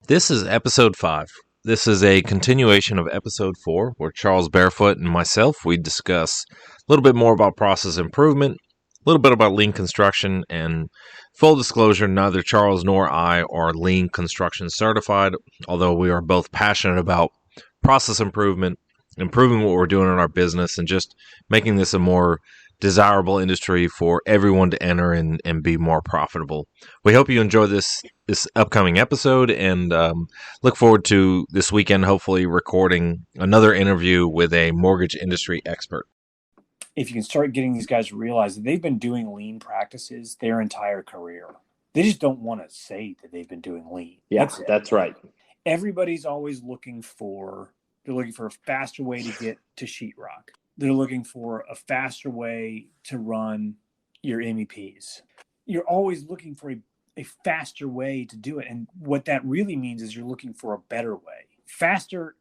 This is episode 5. This is a continuation of episode 4, where Charles Barefoot and myself, we discuss a little bit more about process improvement, a little bit about lean construction, and full disclosure, neither Charles nor I are lean construction certified, although we are both passionate about process improvement, improving what we're doing in our business, and just making this a more desirable industry for everyone to enter and be more profitable. We hope you enjoy this upcoming episode and look forward to this weekend hopefully recording another interview with a mortgage industry expert. If you can start getting these guys to realize that they've been doing lean practices their entire career, they just don't want to say that they've been doing lean. Yeah, that's right. Everybody's always looking for a faster way to get to sheetrock. They're looking for a faster way to run your MEPs. You're always looking for a faster way to do it. And what that really means is you're looking for a better way. Faster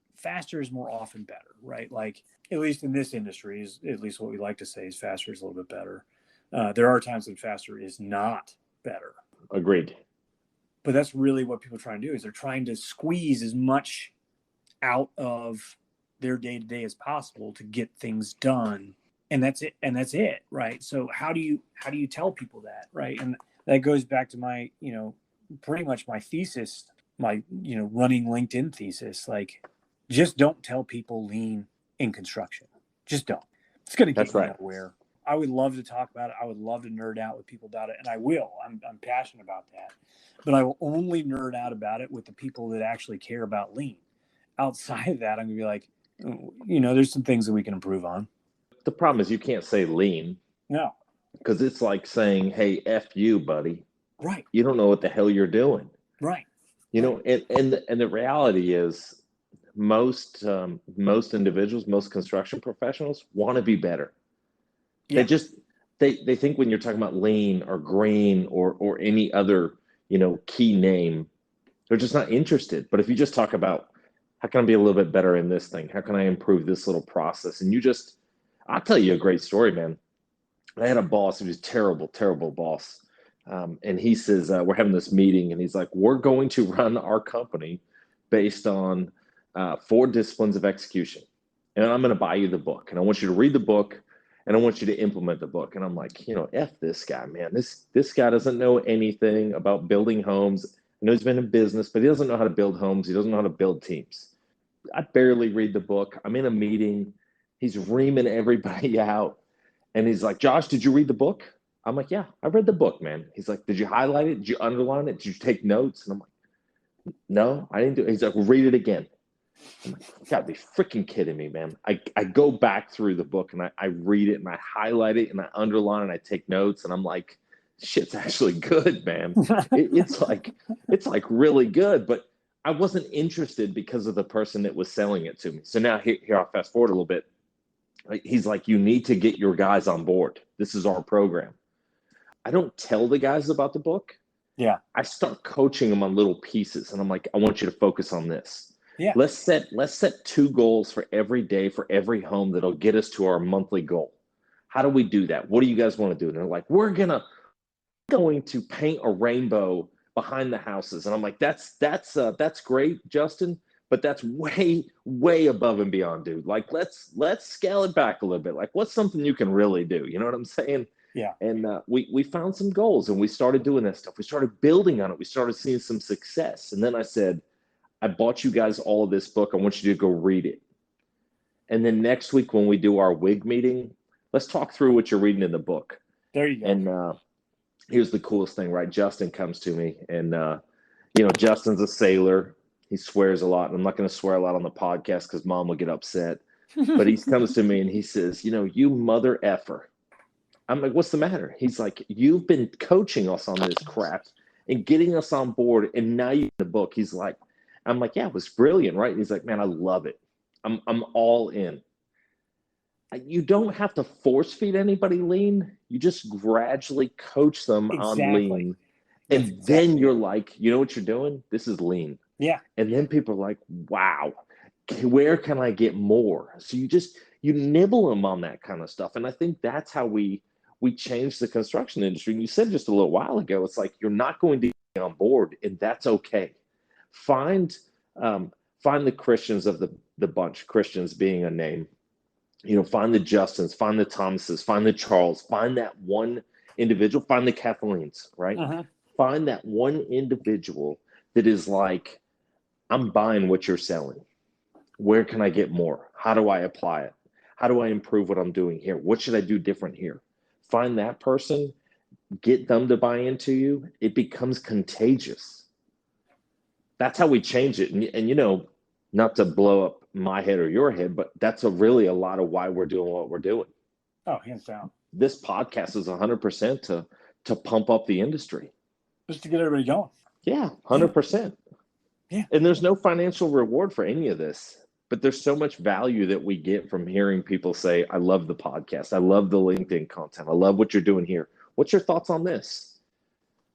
is more often better, right? Like, at least in this industry, is at least what we like to say is faster is a little bit better. There are times when faster is not better. Agreed. But that's really what people are trying to do, is they're trying to squeeze as much out of their day-to-day as possible to get things done. And that's it, right? So how do you tell people that, right? And that goes back to my, pretty much my thesis, my, running LinkedIn thesis. Like, just don't tell people lean in construction. Just don't. It's going to get you nowhere. I would love to talk about it. I would love to nerd out with people about it, and I will. I'm passionate about that. But I will only nerd out about it with the people that actually care about lean. Outside of that, I'm going to be like, there's some things that we can improve on. The problem is you can't say lean. No. Because it's like saying, hey, F you, buddy. Right. You don't know what the hell you're doing. Right. And the reality is most individuals, most construction professionals want to be better. Yeah. They think when you're talking about lean or green or any other, key name, they're just not interested. But if you just talk about how can I be a little bit better in this thing? How can I improve this little process? And I'll tell you a great story, man. I had a boss who was a terrible, terrible boss. And he says, we're having this meeting, and he's like, we're going to run our company based on 4 disciplines of execution. And I'm going to buy you the book. And I want you to read the book, and I want you to implement the book. And I'm like, F this guy, man. This guy doesn't know anything about building homes. I know he's been in business, but he doesn't know how to build homes. He doesn't know how to build teams. I barely read the book. I'm in a meeting. He's reaming everybody out. And he's like, Josh, did you read the book? I'm like, yeah, I read the book, man. He's like, did you highlight it? Did you underline it? Did you take notes? And I'm like, no, I didn't do it. He's like, well, read it again. I'm like, you gotta be freaking kidding me, man. I go back through the book and I read it and I highlight it and I underline and I take notes. And I'm like, shit's actually good, man. It's like really good. But I wasn't interested because of the person that was selling it to me. So now here I'll fast forward a little bit. He's like, you need to get your guys on board. This is our program. I don't tell the guys about the book. Yeah. I start coaching them on little pieces. And I'm like, I want you to focus on this. Yeah. Let's set 2 goals for every day, for every home that'll get us to our monthly goal. How do we do that? What do you guys want to do? And they're like, we're going to paint a rainbow behind the houses. And I'm like, that's great, Justin. But that's way, way above and beyond, dude. Like, let's scale it back a little bit. Like, what's something you can really do? You know what I'm saying? Yeah. And we found some goals, and we started doing that stuff. We started building on it. We started seeing some success. And then I said, I bought you guys all of this book. I want you to go read it. And then next week when we do our WIG meeting, let's talk through what you're reading in the book. There you go. And here's the coolest thing, right? Justin comes to me, and Justin's a sailor. He swears a lot, and I'm not going to swear a lot on the podcast because Mom will get upset. But he comes to me and he says, you mother effer. I'm like, what's the matter? He's like, you've been coaching us on this crap and getting us on board, and now you're in the book. He's like, I'm like, yeah, it was brilliant, right? And he's like, man, I love it. I'm all in. You don't have to force feed anybody lean. You just gradually coach them on lean. And then you're like, you know what you're doing? This is lean. Yeah. And then people are like, wow, where can I get more? So you nibble them on that kind of stuff. And I think that's how we change the construction industry. And you said just a little while ago, it's like, you're not going to get on board, and that's okay. Find find the Christians of the bunch, Christians being a name. Find the Justins, find the Thomases, find the Charles, find that one individual, find the Kathleen's, right? Find that one individual that is like, I'm buying what you're selling. Where can I get more? How do I apply it? How do I improve what I'm doing here? What should I do different here? Find that person, get them to buy into you. It becomes contagious. That's how we change it. And not to blow up my head or your head, but that's really a lot of why we're doing what we're doing. Oh, hands down. This podcast is 100% to pump up the industry. Just to get everybody going. Yeah, 100%. Yeah. And there's no financial reward for any of this, but there's so much value that we get from hearing people say, I love the podcast. I love the LinkedIn content. I love what you're doing here. What's your thoughts on this?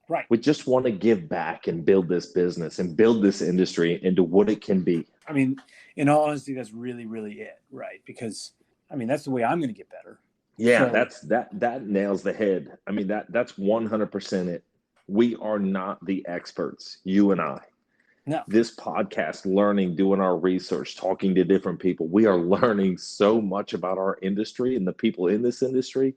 Right. We just want to give back and build this business and build this industry into what it can be. I mean, in all honesty, that's really, really it, right? Because, that's the way I'm going to get better. Yeah, so, that nails the head. That's 100% it. We are not the experts, you and I. No. This podcast, learning, doing our research, talking to different people, we are learning so much about our industry and the people in this industry.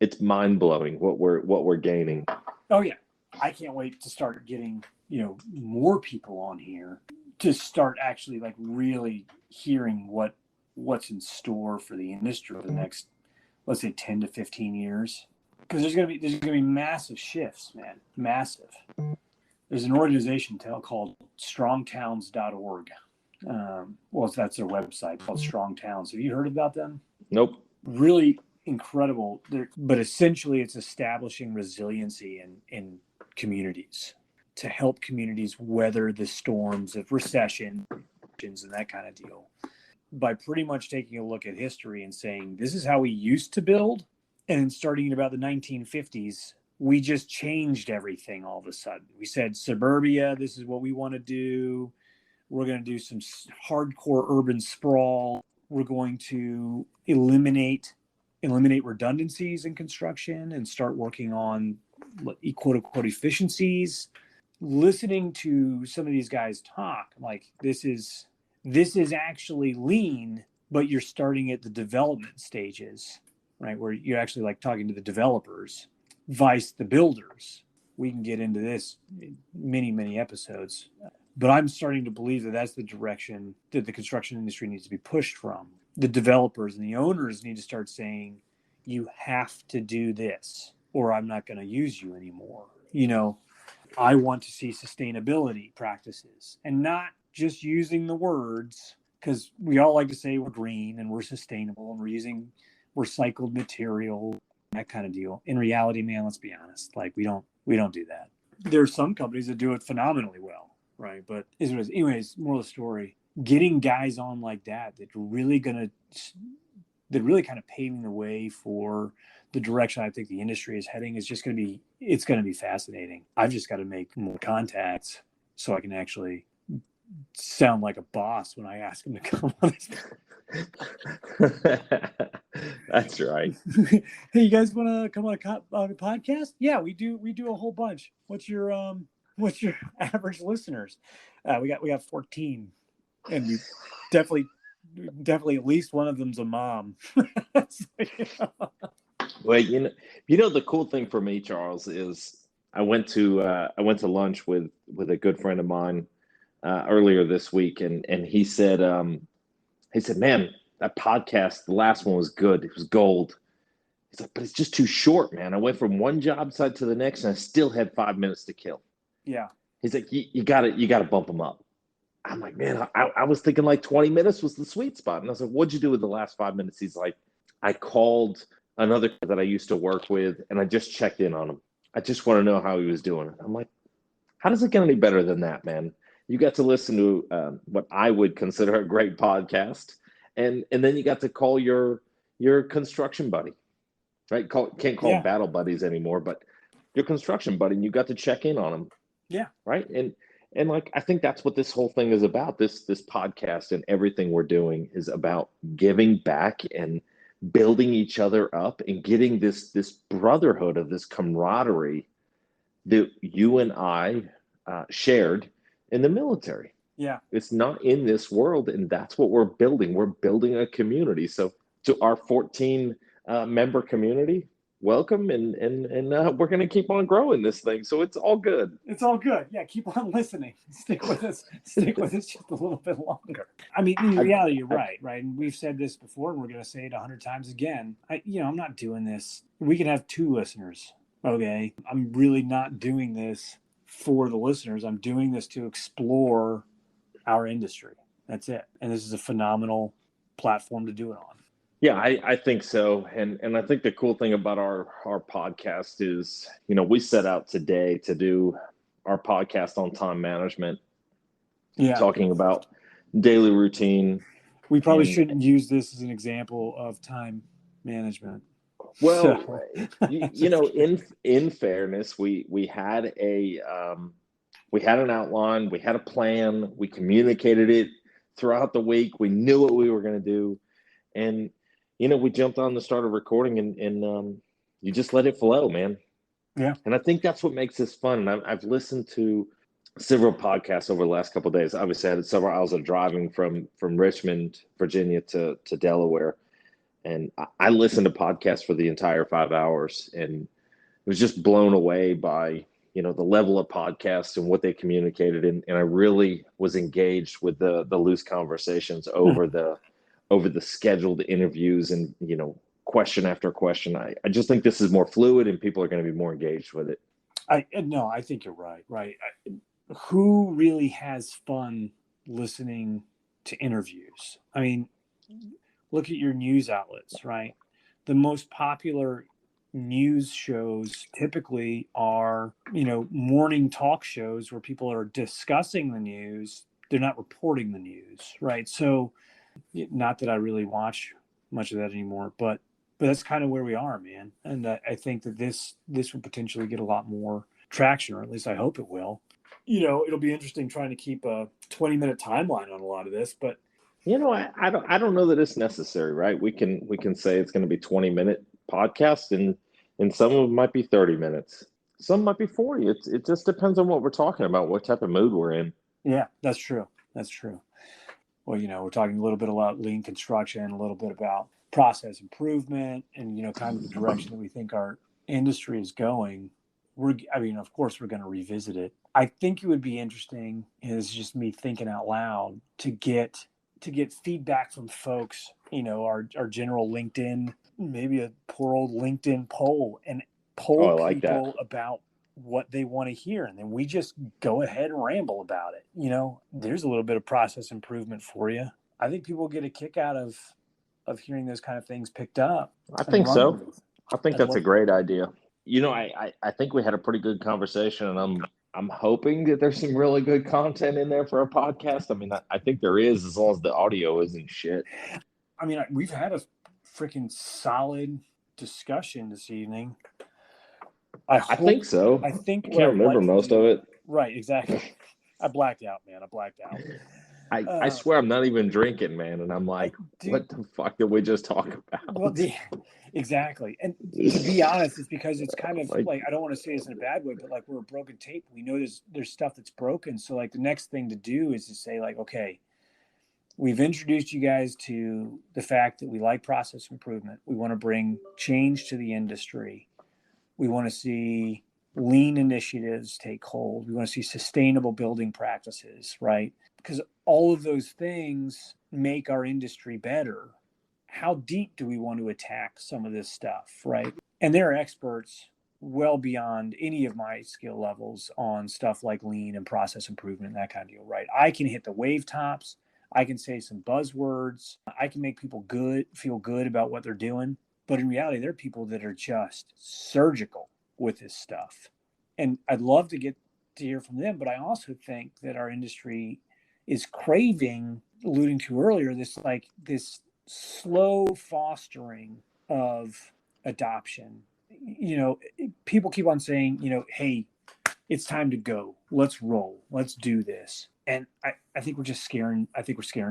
It's mind-blowing what we're gaining. Oh yeah. I can't wait to start getting, more people on here to start actually like really hearing what's in store for the industry for the next, let's say 10 to 15 years. Because there's gonna be massive shifts, man. Massive. There's an organization called strongtowns.org. That's their website called Strong Towns. Have you heard about them? Nope. Really incredible. But essentially it's establishing resiliency in communities to help communities weather the storms of recession and that kind of deal. By pretty much taking a look at history and saying, this is how we used to build. And then starting in about the 1950s, we just changed everything all of a sudden. We said, suburbia, this is what we want to do. We're going to do some hardcore urban sprawl. We're going to eliminate redundancies in construction and start working on quote unquote efficiencies. Listening to some of these guys talk, like this is actually lean, but you're starting at the development stages, right? Where you're actually like talking to the developers, vice the builders. We can get into this in many, many episodes, but I'm starting to believe that that's the direction that the construction industry needs to be pushed from. The developers and the owners need to start saying, you have to do this or I'm not going to use you anymore. I want to see sustainability practices and not just using the words, because we all like to say we're green and we're sustainable and we're using recycled material, that kind of deal. In reality, man, let's be honest, like we don't do that. There are some companies that do it phenomenally well, right? But anyways, moral of the story, getting guys on like that really kind of paving the way for the direction I think the industry is heading is just going to be fascinating. I've just got to make more contacts so I can actually sound like a boss when I ask them to come on this. That's right. Hey, you guys want to come on a podcast? Yeah, we do a whole bunch. What's your average listeners? We got 14, and we definitely at least one of them's a mom. Well, the cool thing for me, Charles, is I went to lunch with a good friend of mine earlier this week, and he said, man, that podcast, the last one was good. It was gold. He's like, but it's just too short, man. I went from one job site to the next, and I still had 5 minutes to kill. Yeah. He's like, you got to bump them up. I'm like, man, I was thinking like 20 minutes was the sweet spot. And I was like, what'd you do with the last 5 minutes? He's like, I called another guy that I used to work with, and I just checked in on him. I just want to know how he was doing. I'm like, how does it get any better than that, man? You got to listen to what I would consider a great podcast, and then you got to call your construction buddy, right? Can't call them battle buddies anymore, but your construction buddy, and you got to check in on him. Yeah. Right. And like, I think that's what this whole thing is about. This podcast and everything we're doing is about giving back and building each other up and getting this brotherhood of this camaraderie that you and I shared in the military. Yeah. It's not in this world, and that's what we're building. We're building a community. So to our 14 member community, welcome, and we're going to keep on growing this thing. So it's all good. It's all good. Yeah, keep on listening. Stick with us. Stick with us just a little bit longer. I mean, in reality, you're right? And we've said this before, and we're going to say it 100 times again. I'm not doing this. We can have 2 listeners. Okay, I'm really not doing this for the listeners. I'm doing this to explore our industry. That's it. And this is a phenomenal platform to do it on. Yeah, I think so. And I think the cool thing about our podcast is, we set out today to do our podcast on time management. Yeah. Talking about daily routine. We probably shouldn't use this as an example of time management. Well, in fairness, we had an outline, we had a plan, we communicated it throughout the week. We knew what we were going to do, and we jumped on the start of recording, and you just let it flow, man. Yeah. And I think that's what makes this fun. And I've listened to several podcasts over the last couple of days. Obviously, I had several hours of driving from Richmond, Virginia to Delaware. And I listened to podcasts for the entire 5 hours and was just blown away by, the level of podcasts and what they communicated. And I really was engaged with the loose conversations over the scheduled interviews and, question after question. I just think this is more fluid and people are going to be more engaged with it. I think you're right. Who really has fun listening to interviews? I mean, look at your news outlets, right? The most popular news shows typically are, morning talk shows where people are discussing the news. They're not reporting the news, right? So not that I really watch much of that anymore, but that's kind of where we are, man. And I think that this will potentially get a lot more traction, or at least I hope it will. It'll be interesting trying to keep a 20-minute timeline on a lot of this, but I don't know that it's necessary, right? We can say it's going to be 20-minute podcast, and some of them might be 30 minutes. Some might be 40. It just depends on what we're talking about, what type of mood we're in. Yeah, that's true. Well, we're talking a little bit about lean construction, a little bit about process improvement, and kind of the direction that we think our industry is going. Of course, we're going to revisit it. I think it would be interesting, and this is just me thinking out loud, to get feedback from folks, our general LinkedIn, maybe a poor old LinkedIn poll, and poll people about what they want to hear. And then we just go ahead and ramble about it. There's a little bit of process improvement for you. I think people get a kick out of hearing those kind of things picked up. I think so. I think that's a great idea. I think we had a pretty good conversation, and I'm hoping that there's some really good content in there for a podcast. I mean, I think there is, as long as the audio isn't shit. I mean, we've had a freaking solid discussion this evening. I think so. I think I can't remember most of it. Right, exactly. I blacked out, man. I swear I'm not even drinking, man. And I'm like, what the fuck did we just talk about? Well, exactly. And to be honest, it's because it's kind of like I don't want to say this in a bad way, but like we're a broken tape. We know there's stuff that's broken. So like the next thing to do is to say like, okay, we've introduced you guys to the fact that we like process improvement. We want to bring change to the industry. We want to see lean initiatives take hold. We want to see sustainable building practices, right? Because all of those things make our industry better. How deep do we want to attack some of this stuff, right? And there are experts well beyond any of my skill levels on stuff like lean and process improvement and that kind of deal, right? I can hit the wave tops. I can say some buzzwords. I can make people feel good about what they're doing. But in reality, there are people that are just surgical with this stuff. And I'd love to get to hear from them. But I also think that our industry is craving, alluding to earlier, this slow fostering of adoption. People keep on saying, hey, it's time to go. Let's roll. Let's do this. And I think we're scaring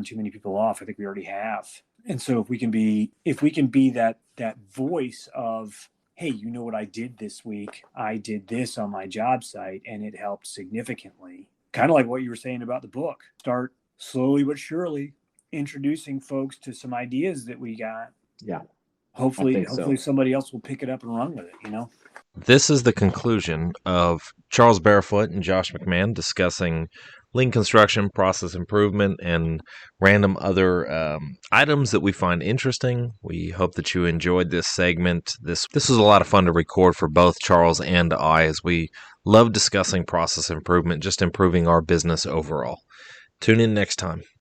too many people off. I think we already have. And so if we can be that voice of, hey, what I did this week? I did this on my job site and it helped significantly. kind of like what you were saying about the book. Start slowly but surely introducing folks to some ideas that we got. Yeah. Hopefully so. somebody else will pick it up and run with it, you know? This is the conclusion of Charles Barefoot and Josh McMahon discussing lean construction, process improvement, and random other items that we find interesting. We hope that you enjoyed this segment. This was a lot of fun to record for both Charles and I, as we love discussing process improvement, just improving our business overall. Tune in next time.